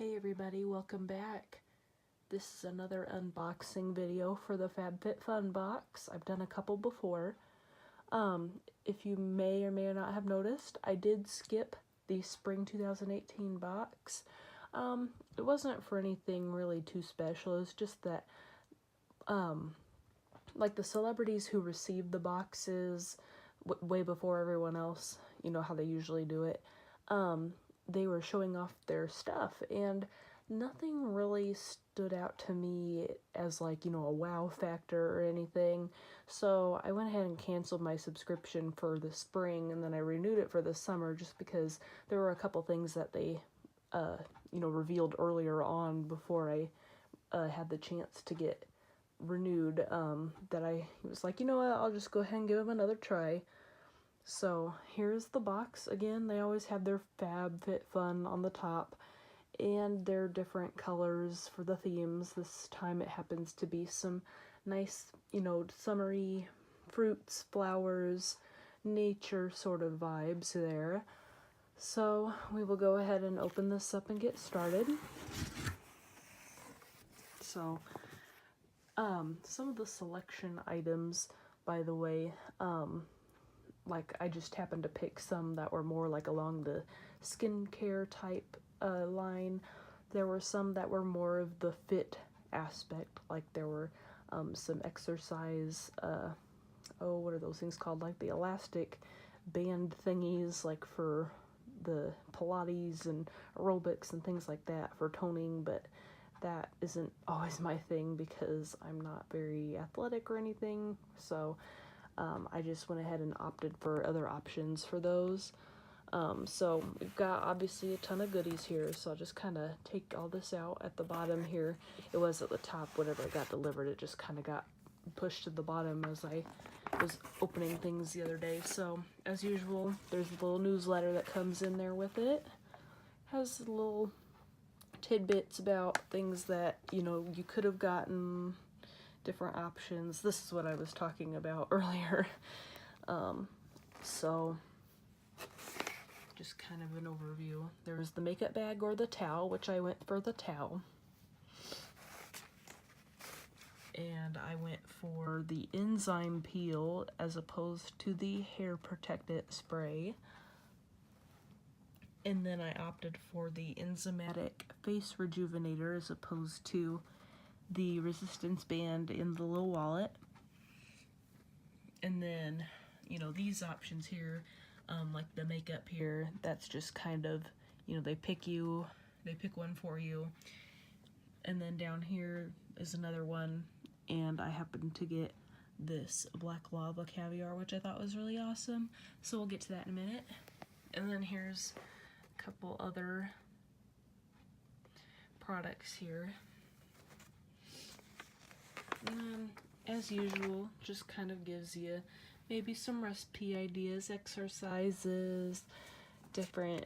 Hey everybody, welcome back. This is another unboxing video for the FabFitFun box. I've done a couple before. If you may or may not have noticed, I did skip the spring 2018 box. It wasn't for anything really too special. It's just that, like the celebrities who received the boxes way before everyone else, you know how they usually do it, they were showing off their stuff, and nothing really stood out to me as like, you know, a wow factor or anything. So I went ahead and canceled my subscription for the spring, and then I renewed it for the summer just because there were a couple things that they, revealed earlier on before I had the chance to get renewed, that I was like, you know what, I'll just go ahead and give them another try. So here's the box. Again, they always have their FabFitFun on the top, and their different colors for the themes. This time it happens to be some nice, summery fruits, flowers, nature sort of vibes there. So we will go ahead and open this up and get started. So, some of the selection items, by the way, like I just happened to pick some that were more like along the skincare type line. There were some that were more of the fit aspect, like there were some exercise, what are those things called, like the elastic band thingies, like for the Pilates and aerobics and things like that for toning, but that isn't always my thing because I'm not very athletic or anything, so I just went ahead and opted for other options for those. So we've got obviously a ton of goodies here, so I'll just kind of take all this out at the bottom here. It was at the top whenever it got delivered. It just kind of got pushed to the bottom as I was opening things the other day. So as usual, there's a little newsletter that comes in there with it. Has little tidbits about things that, you could have gotten, different options. This is what I was talking about earlier. So just kind of an overview. There's the makeup bag or the towel, which I went for the towel. And I went for the Enzyme Peel as opposed to the hair protectant spray. And then I opted for the enzymatic face rejuvenator as opposed to the resistance band in the little wallet. And then, these options here, like the makeup here, that's just kind of, they pick one for you. And then down here is another one, and I happened to get this Black Lava Caviar, which I thought was really awesome. So we'll get to that in a minute. And then here's a couple other products here. And as usual, just kind of gives you maybe some recipe ideas, exercises, different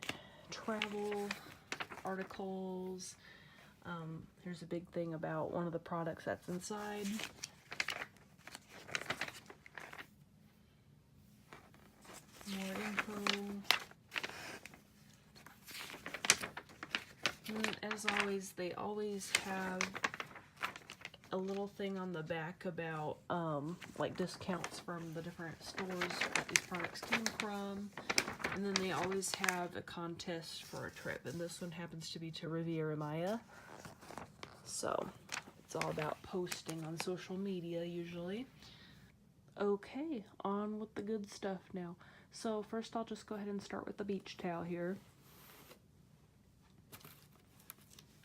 travel articles. Here's a big thing about one of the products that's inside. More info. And as always, they always have a little thing on the back about like discounts from the different stores that these products came from, and then they always have a contest for a trip, and this one happens to be to Riviera Maya. So it's all about posting on social media usually. Okay, on with the good stuff now. So first I'll just go ahead and start with the beach towel here.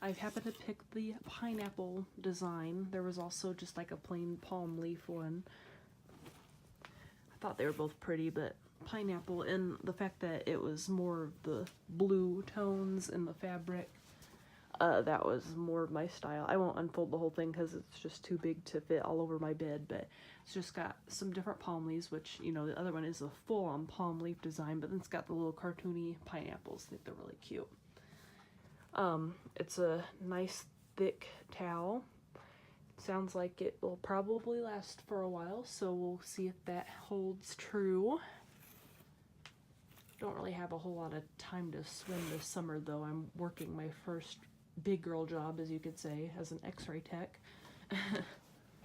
I happened to pick the pineapple design. There was also just like a plain palm leaf one. I thought they were both pretty, but pineapple, and the fact that it was more of the blue tones in the fabric, that was more of my style. I won't unfold the whole thing because it's just too big to fit all over my bed, but it's just got some different palm leaves, which, the other one is a full-on palm leaf design, but then it's got the little cartoony pineapples. I think they're really cute. It's a nice thick towel. Sounds like it will probably last for a while, so we'll see if that holds true. Don't really have a whole lot of time to swim this summer though. I'm working my first big girl job, as you could say, as an x-ray tech.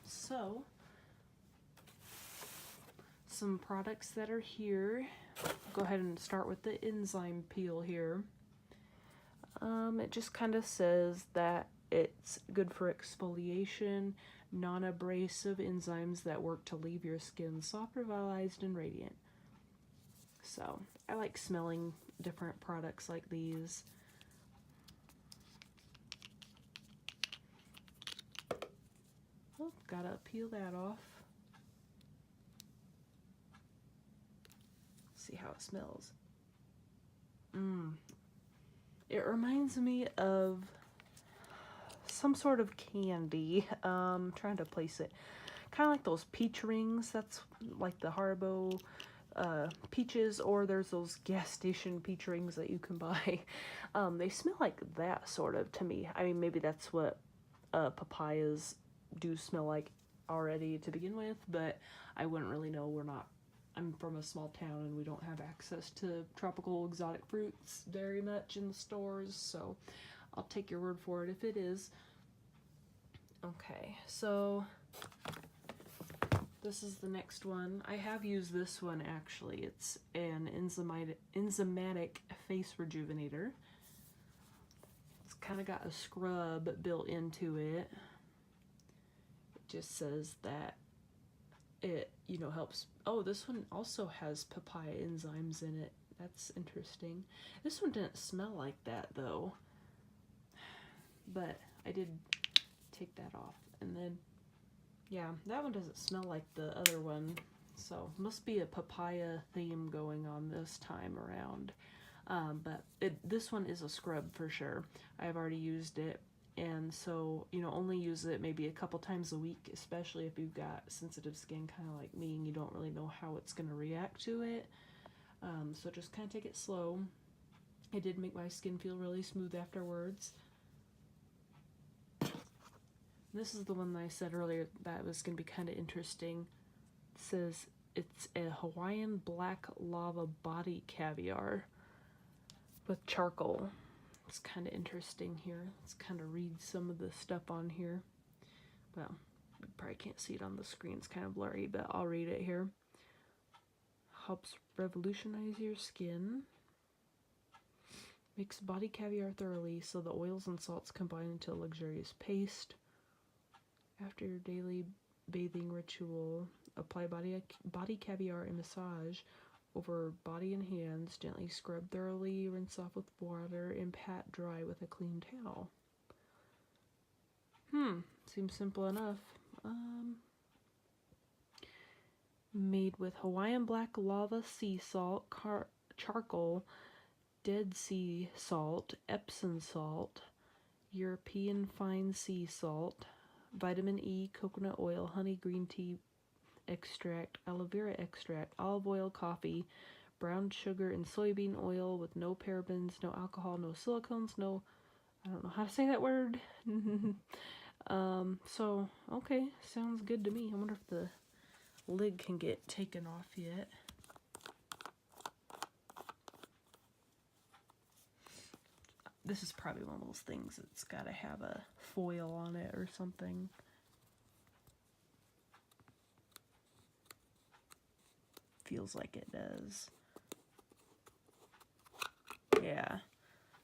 So, some products that are here. Go ahead and start with the Enzyme Peel here. It just kind of says that it's good for exfoliation, non-abrasive enzymes that work to leave your skin soft, revitalized, and radiant. So, I like smelling different products like these. Oh, gotta peel that off. See how it smells. It reminds me of some sort of candy. Trying to place it. Kind of like those peach rings. That's like the Haribo peaches, or there's those gas station peach rings that you can buy. They smell like that sort of to me. I mean, maybe that's what papayas do smell like already to begin with, but I wouldn't really know. I'm from a small town and we don't have access to tropical exotic fruits very much in the stores, so I'll take your word for it if it is. Okay, so this is the next one. I have used this one actually. It's an enzymatic face rejuvenator. It's kind of got a scrub built into it. It just says that it, you know, helps. Oh, this one also has papaya enzymes in it. That's interesting. This one didn't smell like that though, but I did take that off. And then, yeah, that one doesn't smell like the other one, so must be a papaya theme going on this time around. But this one is a scrub for sure. I've already used it. And so, you know, only use it maybe a couple times a week, especially if you've got sensitive skin kind of like me and you don't really know how it's going to react to it. So just kind of take it slow. It did make my skin feel really smooth afterwards. This is the one that I said earlier that was going to be kind of interesting. It says it's a Hawaiian black lava body caviar with charcoal. It's kind of interesting here. Let's kind of read some of the stuff on here. Well, you probably can't see it on the screen. It's kind of blurry, but I'll read it here. Helps revolutionize your skin. Makes body caviar thoroughly so the oils and salts combine into a luxurious paste. After your daily bathing ritual, apply body caviar and massage over body and hands. Gently scrub thoroughly, rinse off with water, and pat dry with a clean towel. Seems simple enough. Made with Hawaiian black lava sea salt, charcoal, Dead Sea salt, Epsom salt, European fine sea salt, vitamin E, coconut oil, honey, green tea extract, aloe vera extract, olive oil, coffee, brown sugar, and soybean oil with no parabens, no alcohol, no silicones, no, I don't know how to say that word. So, okay, sounds good to me. I wonder if the lid can get taken off yet. This is probably one of those things that's got to have a foil on it or something. Feels like it does. Yeah.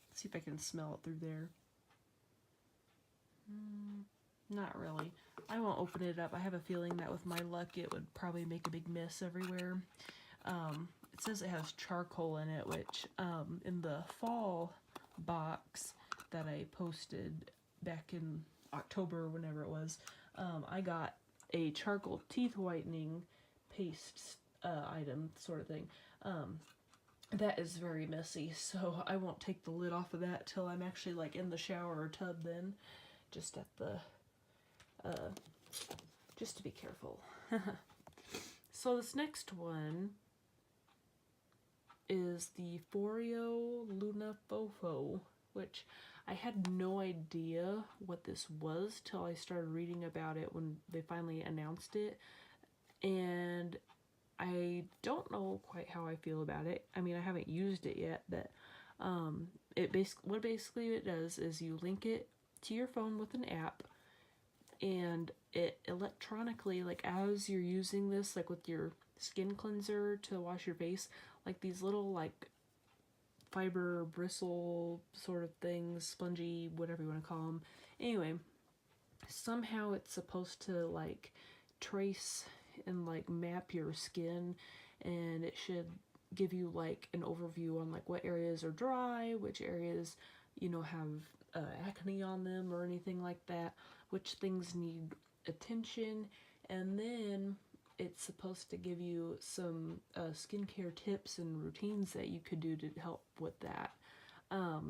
Let's see if I can smell it through there. Not really. I won't open it up. I have a feeling that with my luck it would probably make a big mess everywhere. It says it has charcoal in it, which in the fall box that I posted back in October, whenever it was, I got a charcoal teeth whitening paste item sort of thing. That is very messy, so I won't take the lid off of that till I'm actually like in the shower or tub then, just at the just to be careful. So this next one is the Foreo Lunafo, which I had no idea what this was till I started reading about it when they finally announced it, and I don't know quite how I feel about it. I mean, I haven't used it yet, but what basically it does is you link it to your phone with an app, and it electronically, like as you're using this, like with your skin cleanser to wash your face, like these little like fiber bristle sort of things, spongy, whatever you want to call them. Anyway, somehow it's supposed to like trace and like map your skin, and it should give you like an overview on like what areas are dry, which areas, you know, have acne on them or anything like that, which things need attention, and then it's supposed to give you some skincare tips and routines that you could do to help with that.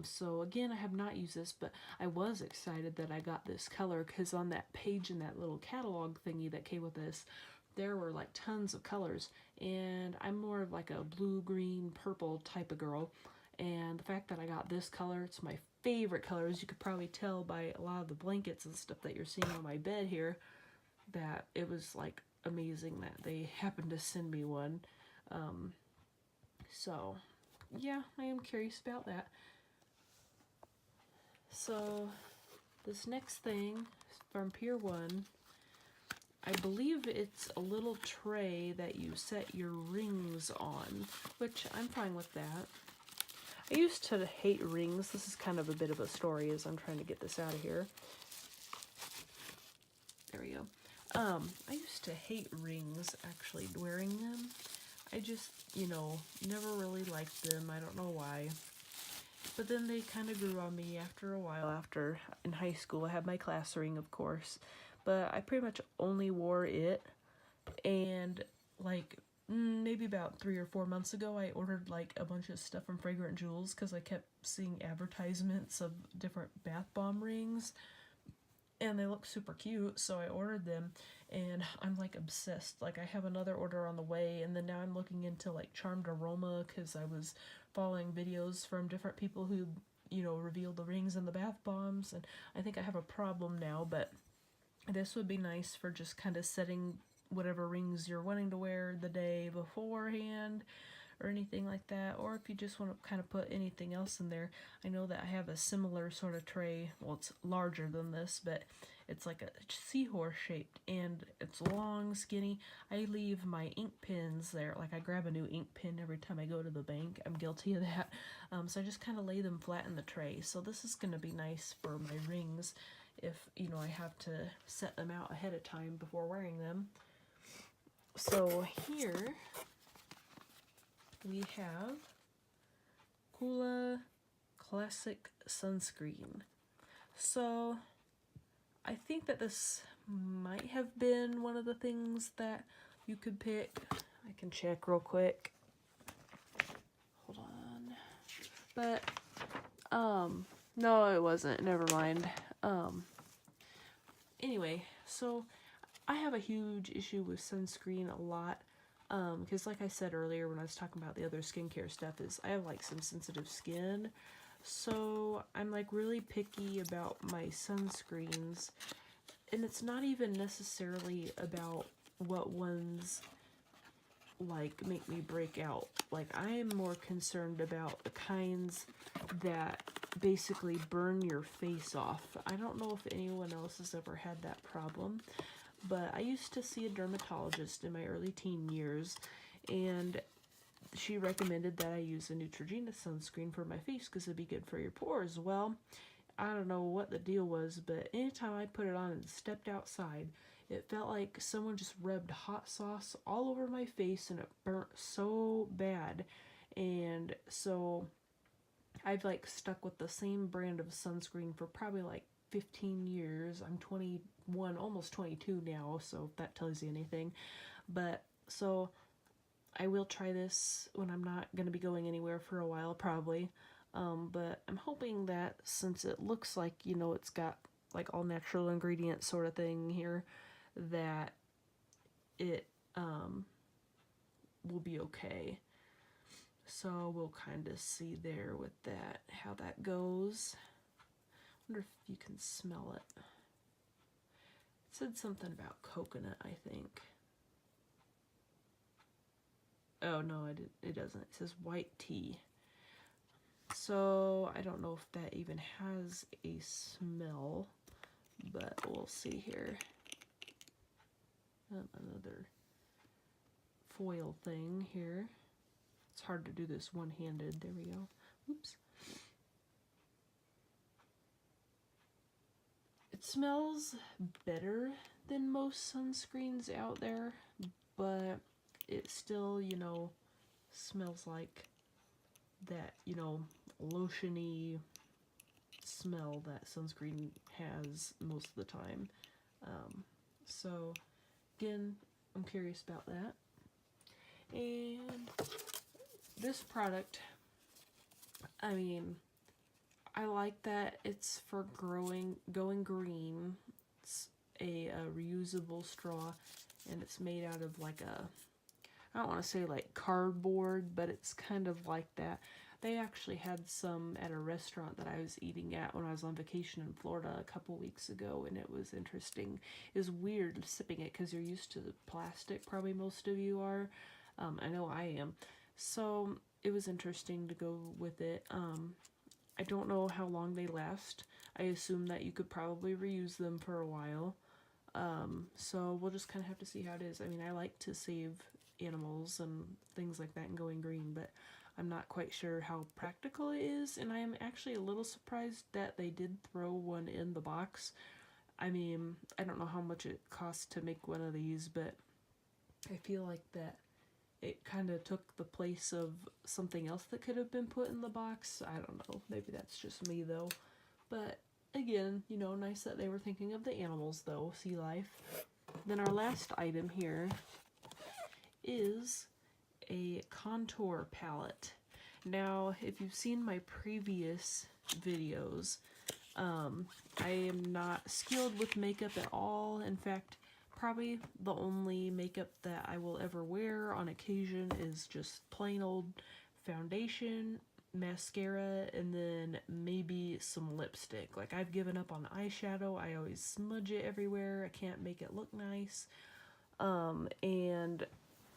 So again, I have not used this, but I was excited that I got this color, because on that page in that little catalog thingy that came with this, there were like tons of colors, and I'm more of like a blue, green, purple type of girl, and the fact that I got this color, it's my favorite color, as you could probably tell by a lot of the blankets and stuff that you're seeing on my bed here, that it was like amazing that they happened to send me one. So yeah, I am curious about that. So this next thing from Pier 1, I believe it's a little tray that you set your rings on, which I'm fine with that. I used to hate rings. This is kind of a bit of a story as I'm trying to get this out of here. There we go. I used to hate rings, actually, wearing them. I just, you know, never really liked them. I don't know why. But then they kind of grew on me after a while. After, in high school, I had my class ring, of course. But I pretty much only wore it. And, like, maybe about 3 or 4 months ago, I ordered, like, a bunch of stuff from Fragrant Jewels, because I kept seeing advertisements of different bath bomb rings. And they look super cute, so I ordered them, and I'm like obsessed. Like, I have another order on the way, and then now I'm looking into like Charmed Aroma, because I was following videos from different people who, you know, revealed the rings and the bath bombs, and I think I have a problem now, but this would be nice for just kind of setting whatever rings you're wanting to wear the day beforehand, or anything like that, or if you just want to kind of put anything else in there. I know that I have a similar sort of tray, well, it's larger than this, but it's like a seahorse shaped, and it's long, skinny. I leave my ink pens there, like I grab a new ink pen every time I go to the bank. I'm guilty of that. So I just kind of lay them flat in the tray. So this is going to be nice for my rings if, you know, I have to set them out ahead of time before wearing them. So here we have Coola Classic Sunscreen. So I think that this might have been one of the things that you could pick. I can check real quick. Hold on. But no, it wasn't. Never mind. Anyway, so I have a huge issue with sunscreen a lot. Because like I said earlier when I was talking about the other skincare stuff, is I have like some sensitive skin, so I'm like really picky about my sunscreens, and it's not even necessarily about what ones like make me break out. Like, I am more concerned about the kinds that basically burn your face off. I don't know if anyone else has ever had that problem, but I used to see a dermatologist in my early teen years, and she recommended that I use a Neutrogena sunscreen for my face because it'd be good for your pores. Well, I don't know what the deal was, but anytime I put it on and stepped outside, it felt like someone just rubbed hot sauce all over my face, and it burnt so bad. And so I've like stuck with the same brand of sunscreen for probably like 15 years. I'm 21, almost 22 now, so if that tells you anything. But so I will try this when I'm not going to be going anywhere for a while, probably. But I'm hoping that since it looks like, you know, it's got like all natural ingredients sort of thing here, that it will be okay. So we'll kind of see there with that, how that goes. Wonder if you can smell it. It said something about coconut, I think. Oh no, it doesn't. It says white tea. So I don't know if that even has a smell, but we'll see here. Another foil thing here. It's hard to do this one-handed. There we go. Oops. It smells better than most sunscreens out there, but it still, you know, smells like that, you know, lotiony smell that sunscreen has most of the time. So again, I'm curious about that. And this product, I mean, I like that it's for going green. It's a reusable straw, and it's made out of like a, I don't want to say like cardboard, but it's kind of like that. They actually had some at a restaurant that I was eating at when I was on vacation in Florida a couple weeks ago, and it was interesting. It was weird sipping it because you're used to the plastic, probably most of you are. I know I am. So it was interesting to go with it. I don't know how long they last. I assume that you could probably reuse them for a while. So we'll just kind of have to see how it is. I mean, I like to save animals and things like that and going green, but I'm not quite sure how practical it is, and I am actually a little surprised that they did throw one in the box. I mean, I don't know how much it costs to make one of these, but I feel like that it kind of took the place of something else that could have been put in the box. I don't know. Maybe that's just me, though. But again, you know, nice that they were thinking of the animals, though. Sea life. Then our last item here is a contour palette. Now, if you've seen my previous videos, I am not skilled with makeup at all. In fact, probably the only makeup that I will ever wear on occasion is just plain old foundation, mascara, and then maybe some lipstick. Like, I've given up on eyeshadow. I always smudge it everywhere. I can't make it look nice. And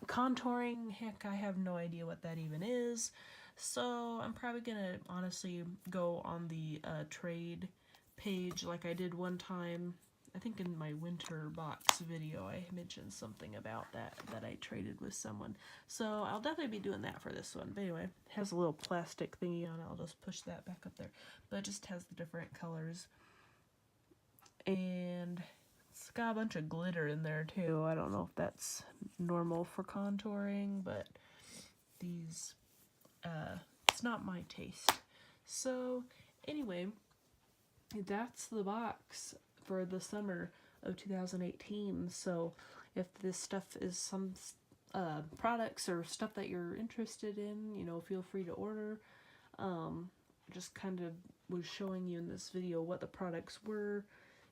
contouring, heck, I have no idea what that even is. So I'm probably gonna honestly go on the trade page like I did one time. I think in my winter box video I mentioned something about that I traded with someone. So I'll definitely be doing that for this one. But anyway, it has a little plastic thingy on it. I'll just push that back up there. But it just has the different colors. And it's got a bunch of glitter in there too. I don't know if that's normal for contouring, but these, it's not my taste. So anyway, that's the box for the summer of 2018. So if this stuff is some products or stuff that you're interested in, you know, feel free to order. Just kind of was showing you in this video what the products were,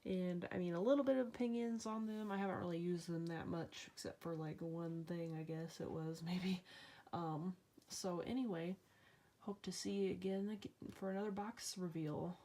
and I mean a little bit of opinions on them. I haven't really used them that much except for like one thing, I guess it was maybe. So anyway, hope to see you again for another box reveal.